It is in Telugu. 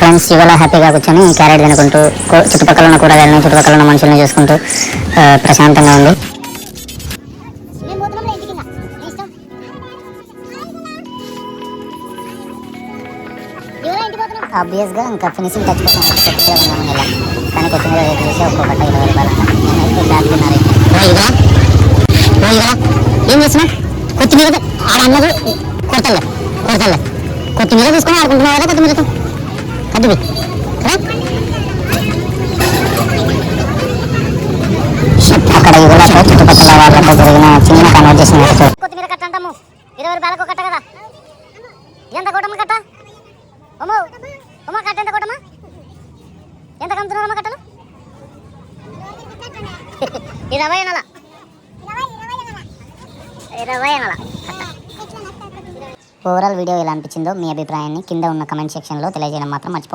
ఫ్రెండ్స్ ఇవాళ హ్యాపీగా కూర్చొని క్యారెట్ తినుకుంటూ చుట్టుపక్కల ఉన్న కూరగాయలను చుట్టుపక్కల ఉన్న మనుషులను చూసుకుంటూ ప్రశాంతంగా ఉంది. ఆబ్వియస్గా ఇంకా ఫినిషింగ్ టచ్ కోసం కొత్తిమీర కొన్నాము ఇలా, కానీ కొత్తిమీర రేట్ చేసి ఒక్కొక్క 20 రూపాయలు. నేనైతే బ్యాగ్ తిన్నాను. ఏం చేస్తున్నా? కొత్తిమీర ఆడ అన్నది కొడతలే కొత్తిమీర తీసుకొని ఆడుకుంటున్నావు కదా, కొత్తిమీరతో కద్దువి అక్కడ ఇదిలాతో చుట్టుపక్కల వాళ్ళతో జరిగిన చిన్న కన్వర్జేషన్. కొత్తిమీర కట్ట అంటాము 20 రూపాయలకు కట్ట కదా, ఎంత కూటమి కట్ట? కట్ట ఎంత కూటమా? ఎంత కమ్ముతున్నారమ్మా కట్టలు? 20 అనాల 20 అనాల కట్ట. ఓవరాల్ వీడియో ఎలా అనిపించిందో మీ అభిప్రాయాన్ని కింద ఉన్న కమెంట్ సెక్షన్లో తెలియజేయడం మాత్రం మర్చిపోకండి.